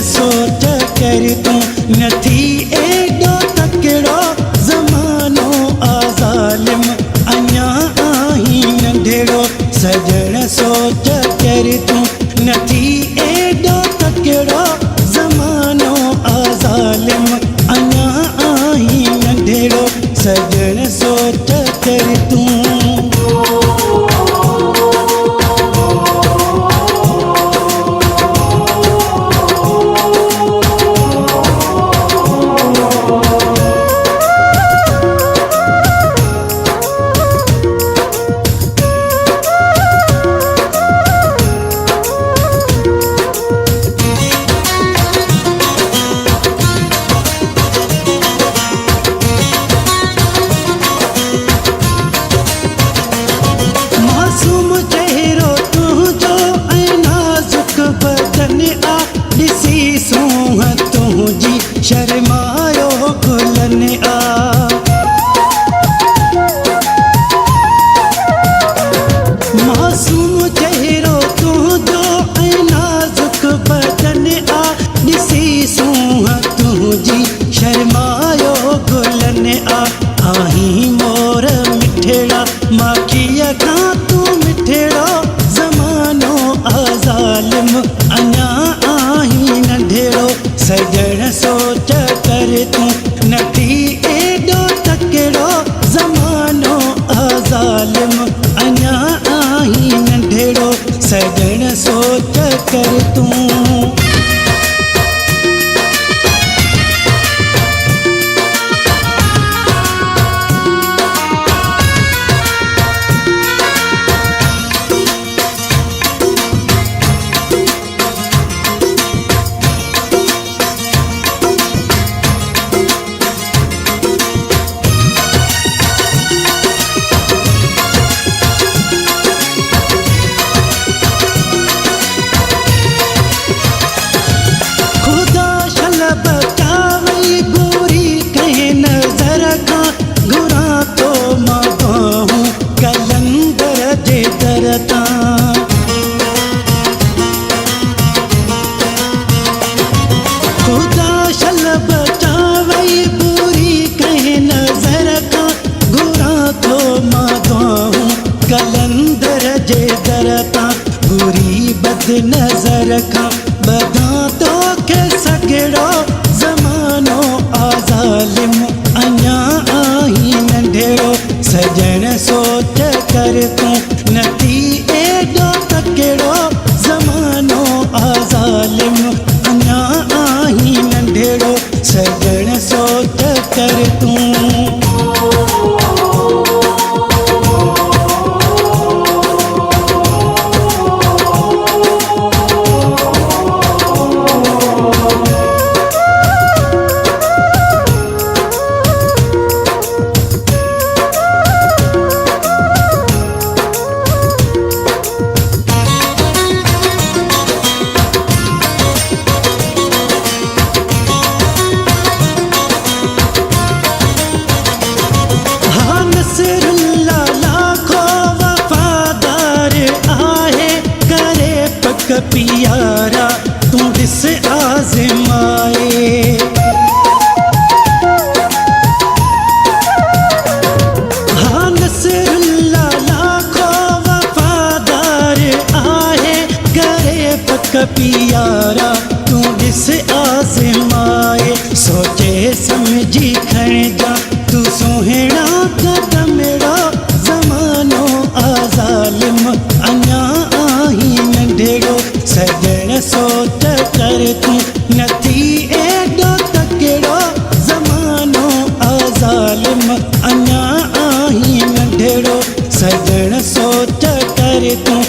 सोच कर तूं नथी एॾो तकिड़ो ज़मानो आज़ालिम अञा आहीं नंढिड़ो सजण सोच कर तूं नथी एॾो तकिड़ो ज़मानो आज़ालिम अञा आहीं नंढिड़ो सजण सोच कर तूं शर्मायो गुलन आ मासूम चेहरो तुंहिंजो ऐं नाज़ुक बदन आ ॾिसी सूंह तुंहिंजी शर्मायो गुलन आ आहीं मोर मिठड़ा माखीअ खां तूं मिठड़ो ज़मानो आज़ालिम अञा आहीं नंढिड़ो सजण सोच कर तूं नथी एॾो तकिड़ो ज़मानो आज़ालिम अञा आहीं नंढिड़ो सजण सोच कर तूं खुदा शल बचावई बुरी कहीं नज़र खां घुरां थो मां दुआऊं कलंदर जे दर तां बुरी बद नज़र खां बधां तोखे सगिड़ो ज़मानो आज़ालिम अञा आहीं नंढिड़ो सजण सोच कर तूं नथी एॾो तकिड़ो ज़मानो आज़ालिम अञा आहीं नंढिड़ो सजण सोच कर तूं पियारा तूं ॾिस आज़माए हाँ नसरुल्ला लाखो वफ़ादार आहे करे पक पियारा तूं ॾिस आज़माए सोचे समझी खणिजा तूं सुहिणा कदमड़ो ज़मानो आज़ालिम अञा आहीं नंढिड़ो सजण सोच कर तूं नथी एॾो तकिड़ो ज़मानो आज़ालिम अञा आहीं नंढिड़ो सजण सोच कर तूं